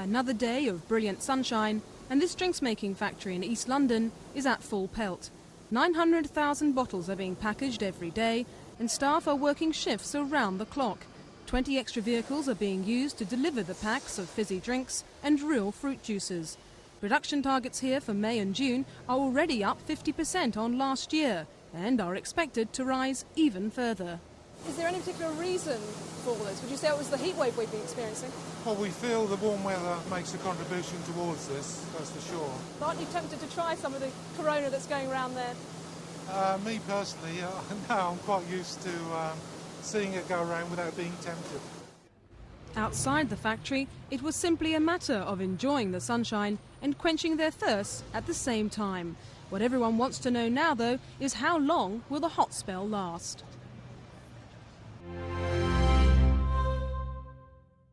Another day of brilliant sunshine, and this drinks-making factory in East London is at full pelt. 900,000 bottles are being packaged every day, and staff are working shifts around the clock. 20 extra vehicles are being used to deliver the packs of fizzy drinks and real fruit juices. Production targets here for May and June are already up 50% on last year and are expected to rise even further. Is there any particular reason for this? Would you say it was the heatwave we've been experiencing? Well, we feel the warm weather makes a contribution towards this, that's for sure. Aren't you tempted to try some of the Corona that's going around there? Me personally, no, I'm quite used to seeing it go around without being tempted. Outside the factory, it was simply a matter of enjoying the sunshine and quenching their thirsts at the same time. What everyone wants to know now, though, is how long will the hot spell last?